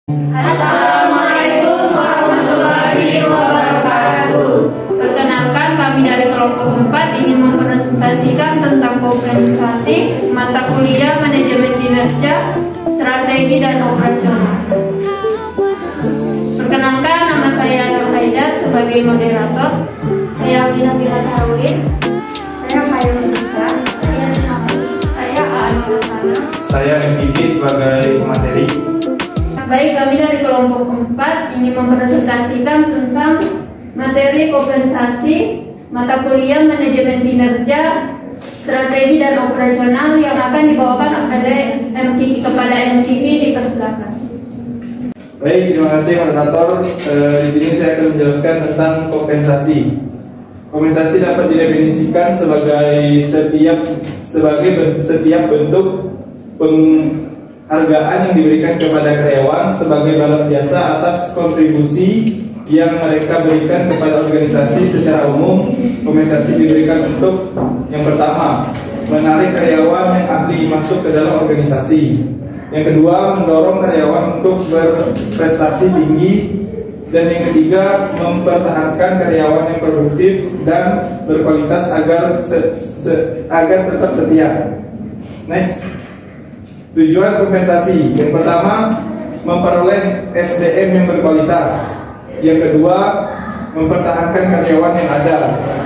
Assalamualaikum warahmatullahi wabarakatuh. Perkenalkan, kami dari kelompok 4 ingin mempresentasikan tentang kompensasi mata kuliah manajemen kinerja, strategi dan operasional. Perkenalkan, nama saya Nur Haida sebagai moderator. Saya Wina Bila Tarwin. Saya Mayur Nisa. Saya Aanur Sana. Saya MPD sebagai materi. Baik, kami dari kelompok 4 ingin mempresentasikan tentang materi kompensasi mata kuliah manajemen kinerja, strategi dan operasional yang akan dibawakan oleh MKI kepada MKI. Dipersilakan. Baik, terima kasih moderator. Di sini saya akan menjelaskan tentang kompensasi. Kompensasi dapat didefinisikan sebagai setiap bentuk penghargaan yang diberikan kepada karyawan sebagai balas jasa atas kontribusi yang mereka berikan kepada organisasi secara umum. Kompensasi diberikan untuk yang pertama, menarik karyawan yang ahli masuk ke dalam organisasi. Yang kedua, mendorong karyawan untuk berprestasi tinggi. Dan yang ketiga, mempertahankan karyawan yang produktif dan berkualitas agar tetap setia. Next. Tujuan kompensasi. Yang pertama, memperoleh SDM yang berkualitas. Yang kedua, mempertahankan karyawan yang ada.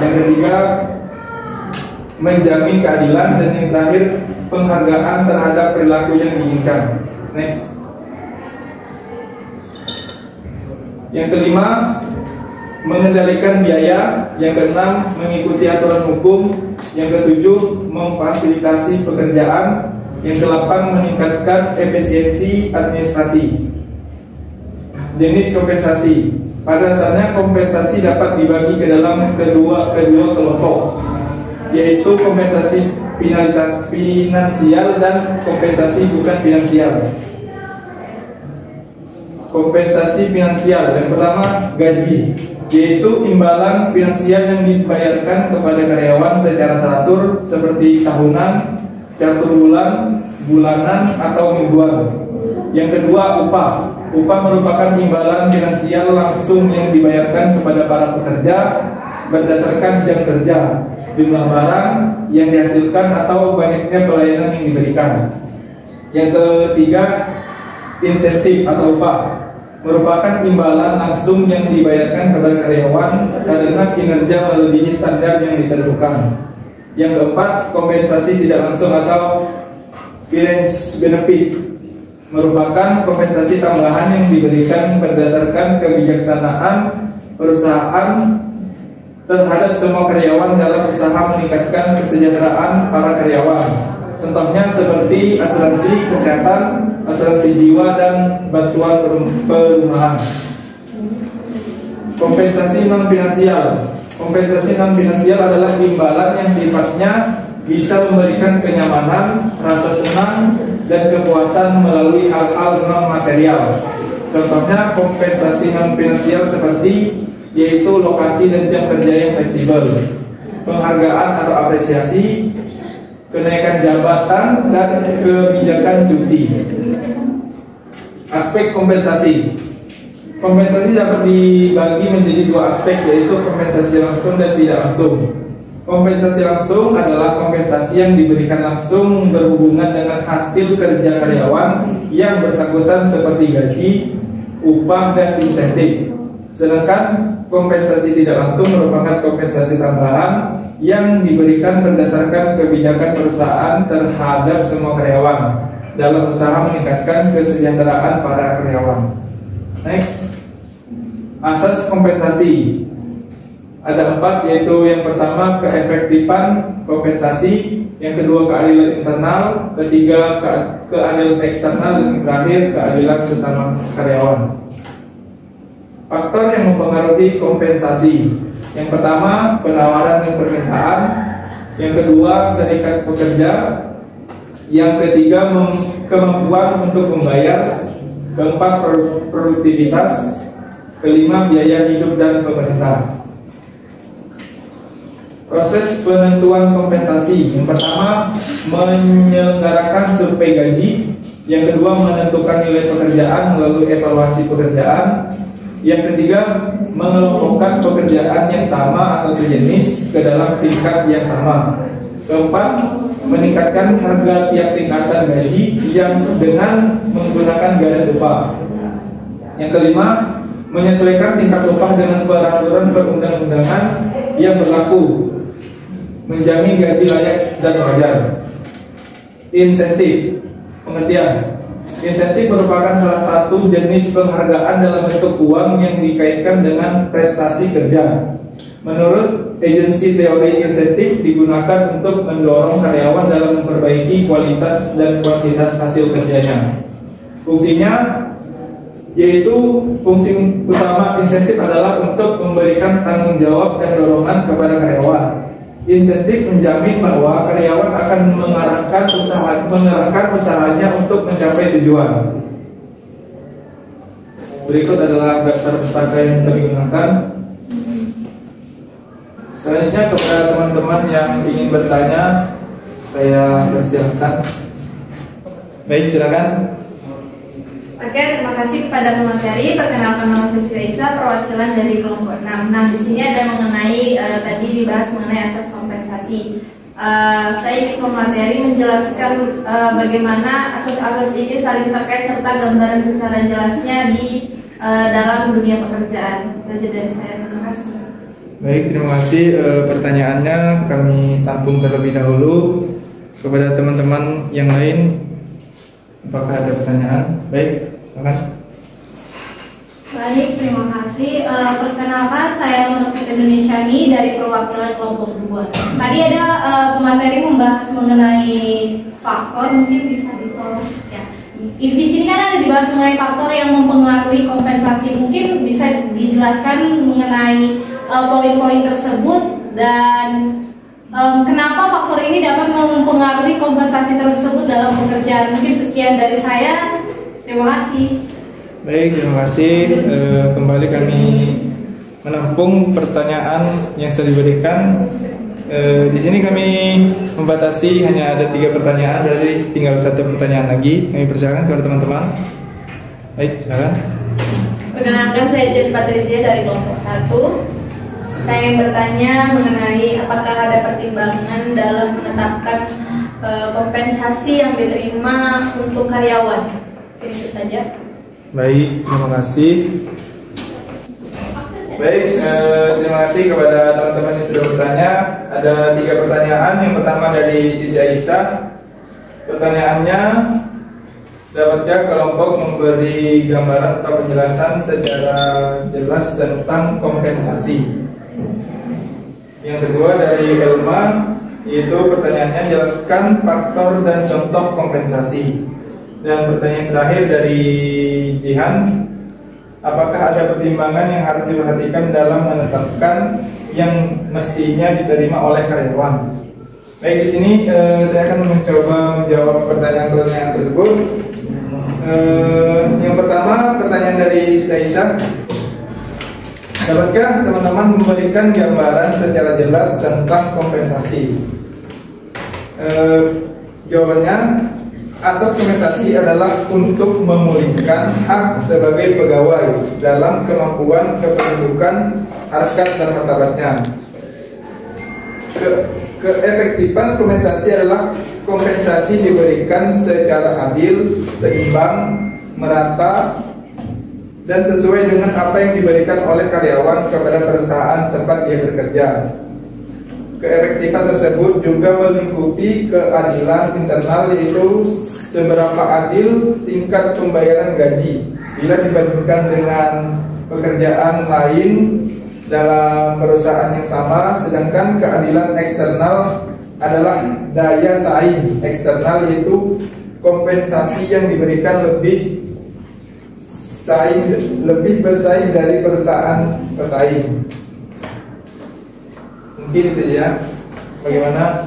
Yang ketiga, menjamin keadilan. Dan yang terakhir, penghargaan terhadap perilaku yang diinginkan. Next. Yang kelima, mengendalikan biaya. Yang keenam, mengikuti aturan hukum. Yang ketujuh, memfasilitasi pekerjaan. Yang kedelapan, meningkatkan efisiensi administrasi. Jenis kompensasi. Pada dasarnya kompensasi dapat dibagi ke dalam kedua kelompok, yaitu kompensasi finansial dan kompensasi bukan finansial. Kompensasi finansial, yang pertama gaji, yaitu imbalan finansial yang dibayarkan kepada karyawan secara teratur seperti tahunan, catur bulan, bulanan, atau mingguan. Yang kedua, upah. Upah merupakan imbalan finansial langsung yang dibayarkan kepada para pekerja berdasarkan jam kerja, jumlah barang yang dihasilkan, atau banyaknya pelayanan yang diberikan. Yang ketiga, insentif atau upah merupakan imbalan langsung yang dibayarkan kepada karyawan karena kinerja melebihi standar yang ditentukan. Yang keempat, kompensasi tidak langsung atau fringe benefit merupakan kompensasi tambahan yang diberikan berdasarkan kebijaksanaan perusahaan terhadap semua karyawan dalam usaha meningkatkan kesejahteraan para karyawan. Contohnya seperti asuransi kesehatan, asuransi jiwa, dan bantuan perumahan. Kompensasi non finansial. Kompensasi non finansial adalah imbalan yang sifatnya bisa memberikan kenyamanan, rasa senang, dan kepuasan melalui hal-hal non material. Contohnya kompensasi non finansial seperti yaitu lokasi dan jam kerja yang fleksibel, penghargaan atau apresiasi, kenaikan jabatan, dan kebijakan cuti. Aspek kompensasi. Kompensasi dapat dibagi menjadi dua aspek, yaitu kompensasi langsung dan tidak langsung. Kompensasi langsung adalah kompensasi yang diberikan langsung berhubungan dengan hasil kerja karyawan yang bersangkutan seperti gaji, upah, dan insentif. Sedangkan kompensasi tidak langsung merupakan kompensasi tambahan yang diberikan berdasarkan kebijakan perusahaan terhadap semua karyawan dalam usaha meningkatkan kesejahteraan para karyawan. Next. Asas kompensasi. Ada 4, yaitu yang pertama keefektifan kompensasi, yang kedua keadilan internal, ketiga keadilan eksternal, dan yang terakhir keadilan sesama karyawan. Faktor yang mempengaruhi kompensasi. Yang pertama, penawaran dan permintaan. Yang kedua, serikat pekerja. Yang ketiga, kemampuan untuk membayar. Keempat, produktivitas. Kelima, biaya hidup dan pemerintah. Proses penentuan kompensasi. Yang pertama, menyelenggarakan survei gaji. Yang kedua, menentukan nilai pekerjaan melalui evaluasi pekerjaan. Yang ketiga, mengelompokkan pekerjaan yang sama atau sejenis ke dalam tingkat yang sama. Keempat, meningkatkan harga tiap tingkatan gaji yang dengan menggunakan garis upah. Yang kelima, menyesuaikan tingkat upah dengan peraturan perundang-undangan yang berlaku, menjamin gaji layak dan wajar. Insentif. Pengertian. Insentif merupakan salah satu jenis penghargaan dalam bentuk uang yang dikaitkan dengan prestasi kerja. Menurut agensi teori insentif digunakan untuk mendorong karyawan dalam memperbaiki kualitas dan kuantitas hasil kerjanya. Fungsinya yaitu fungsi utama insentif adalah untuk memberikan tanggung jawab dan dorongan kepada karyawan. Insentif menjamin bahwa karyawan akan mengarahkan usahanya untuk mencapai tujuan. Berikut adalah daftar pustaka yang digunakan. Selanjutnya kepada teman-teman yang ingin bertanya, saya persilahkan. Baik, silakan. Oke, terima kasih kepada pemateri. Perkenalkan, nama saya Sila, perwakilan dari kelompok 6. Nah, di sini ada mengenai tadi dibahas mengenai asas kompensasi. Saya ingin pemateri menjelaskan bagaimana asas-asas ini saling terkait serta gambaran secara jelasnya di dalam dunia pekerjaan. Itu aja dari saya. Terima kasih. Baik, terima kasih. Pertanyaannya kami tampung terlebih dahulu. Kepada teman-teman yang lain, apakah ada pertanyaan? Baik, silakan. Baik, terima kasih. Perkenalkan, saya Munafik Indonesia ini dari perwakilan kelompok 2. Tadi ada pemateri membahas mengenai faktor, mungkin bisa ditolong ya. Di sini kan ada dibahas mengenai faktor yang mempengaruhi kompensasi. Mungkin bisa dijelaskan mengenai poin-poin tersebut dan kenapa faktor ini dapat mempengaruhi kompensasi tersebut dalam pekerjaan. Mungkin sekian dari saya. Terima kasih. Baik, terima kasih. Kembali kami menampung pertanyaan yang sudah diberikan. Di sini kami membatasi hanya ada 3 pertanyaan, berarti tinggal 1 pertanyaan lagi. Kami persilakan kepada teman-teman. Baik, silakan. Perkenalkan, saya Jen Patricia dari kelompok 1. Saya ingin bertanya mengenai apakah ada pertimbangan dalam menetapkan kompensasi yang diterima untuk karyawan. Itu saja. Baik, terima kasih. Baik, terima kasih kepada teman-teman yang sudah bertanya. Ada 3 pertanyaan. Yang pertama dari Siti Aisyah. Pertanyaannya, dapatkah kelompok memberi gambaran atau penjelasan secara jelas tentang kompensasi? Yang kedua dari Elma, yaitu pertanyaannya, jelaskan faktor dan contoh kompensasi. Dan pertanyaan terakhir dari Jihan, apakah ada pertimbangan yang harus diperhatikan dalam menetapkan yang mestinya diterima oleh karyawan? Baik, di sini saya akan mencoba menjawab pertanyaan-pertanyaan tersebut. Yang pertama, pertanyaan dari Siti Aisyah, dapatkah teman-teman memberikan gambaran secara jelas tentang kompensasi? Jawabannya, asas kompensasi adalah untuk memulihkan hak sebagai pegawai dalam kemampuan kependudukan, harkat dan martabatnya. Keefektifan kompensasi adalah kompensasi diberikan secara adil, seimbang, merata, dan sesuai dengan apa yang diberikan oleh karyawan kepada perusahaan tempat dia bekerja. Keefektifan tersebut juga melingkupi keadilan internal, yaitu seberapa adil tingkat pembayaran gaji bila dibandingkan dengan pekerjaan lain dalam perusahaan yang sama. Sedangkan keadilan eksternal adalah daya saing eksternal, yaitu kompensasi yang diberikan lebih bersaing dari perusahaan pesaing. Mungkin itu ya. Bagaimana?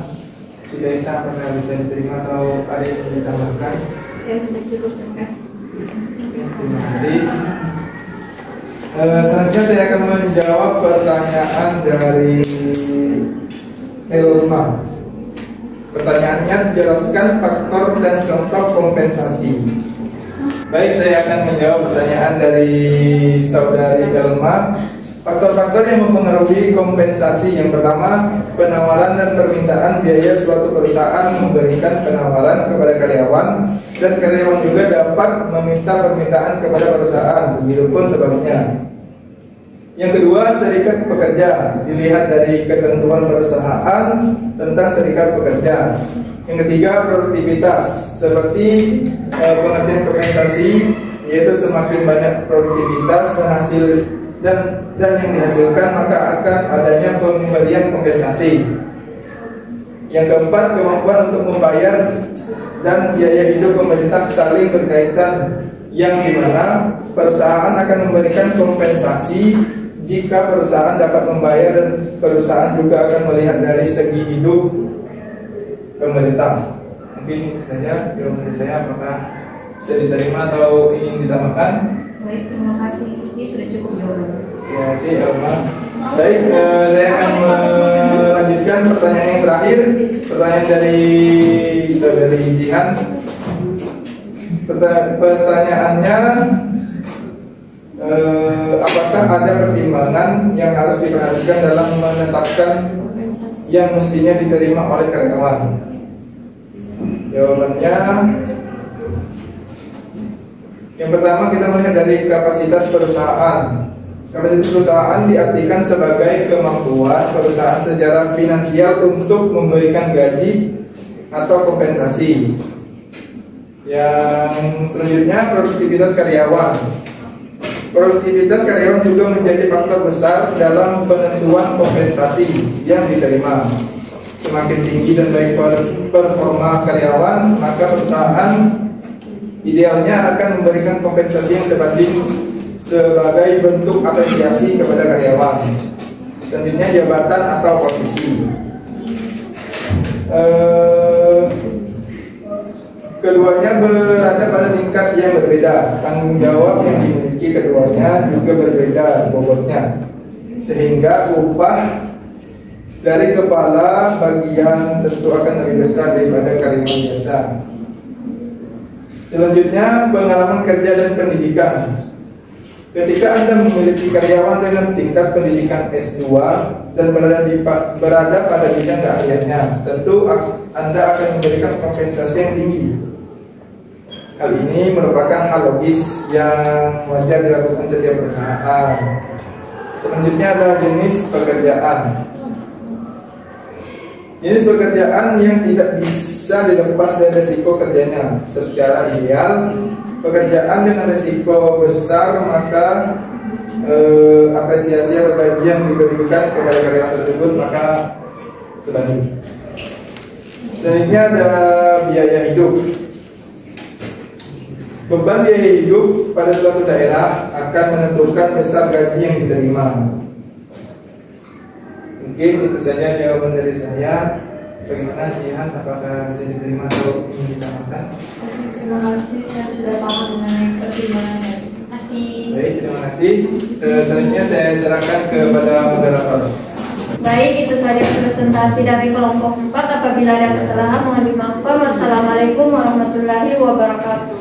Sudah bisa, apakah bisa diterima atau ada yang ditambahkan? Saya sudah cukup, terima kasih. Terima kasih. Selanjutnya saya akan menjawab pertanyaan dari Elma. Pertanyaannya, jelaskan faktor dan contoh kompensasi. Baik, saya akan menjawab pertanyaan dari saudari Elma. Faktor-faktor yang mempengaruhi kompensasi. Yang pertama, penawaran dan permintaan biaya suatu perusahaan memberikan penawaran kepada karyawan, dan karyawan juga dapat meminta permintaan kepada perusahaan, begitupun sebaliknya. Yang kedua, serikat pekerja. Dilihat dari ketentuan perusahaan tentang serikat pekerja. Yang ketiga, produktivitas. Seperti pengertian kompensasi, yaitu semakin banyak produktivitas dan hasil dan yang dihasilkan, maka akan adanya pemberian kompensasi. Yang keempat, kemampuan untuk membayar dan biaya hidup pemerintah saling berkaitan, yang dimana perusahaan akan memberikan kompensasi jika perusahaan dapat membayar, dan perusahaan juga akan melihat dari segi hidup pemerintah. Mungkin itu saja jawaban saya. Apakah bisa diterima atau ingin ditambahkan? Baik, terima kasih. Ini sudah cukup jawaban. Terima kasih, Elma. Baik, saya akan melanjutkan pertanyaan yang terakhir. Pertanyaan dari saudari Jihan. Pertanyaannya, apakah ada pertimbangan yang harus diperhatikan dalam menetapkan yang mestinya diterima oleh karyawan? Jawabannya, yang pertama kita melihat dari kapasitas perusahaan. Kapasitas perusahaan diartikan sebagai kemampuan perusahaan secara finansial untuk memberikan gaji atau kompensasi. Yang selanjutnya, produktivitas karyawan. Produktivitas karyawan juga menjadi faktor besar dalam penentuan kompensasi yang diterima. Semakin tinggi dan baik performa karyawan, maka perusahaan idealnya akan memberikan kompensasi yang sebanding sebagai bentuk apresiasi kepada karyawan. Selanjutnya, jabatan atau posisi. Keduanya berada pada tingkat yang berbeda. Tanggung jawab yang dimiliki keduanya juga berbeda bobotnya, sehingga upah dari kepala bagian tentu akan lebih besar daripada karyawan biasa. Selanjutnya, pengalaman kerja dan pendidikan. Ketika Anda memiliki karyawan dengan tingkat pendidikan S2 dan berada pada bidang keahliannya, tentu Anda akan memberikan kompensasi yang tinggi. Hal ini merupakan hal logis yang wajar dilakukan setiap perusahaan. Selanjutnya adalah jenis pekerjaan. Jenis pekerjaan yang tidak bisa dilepas dari risiko kerjanya. Secara ideal, pekerjaan dengan risiko besar, maka apresiasi atau gaji yang diberikan kepada karyawan tersebut maka sebanding. Selanjutnya ada biaya hidup. Beban biaya hidup pada suatu daerah akan menentukan besar gaji yang diterima. Mungkin itu saja jawaban dari saya. Bagaimana Jihan, apakah bisa diterima atau ingin ditambahkan? Terima kasih, saya sudah paham mengenai pertimbangannya. Terima kasih. Baik, terima kasih. Selanjutnya saya serahkan kepada moderator. Baik, itu saja presentasi dari kelompok 4. Apabila ada kesalahan mohon dimaafkan. Wassalamualaikum warahmatullahi wabarakatuh.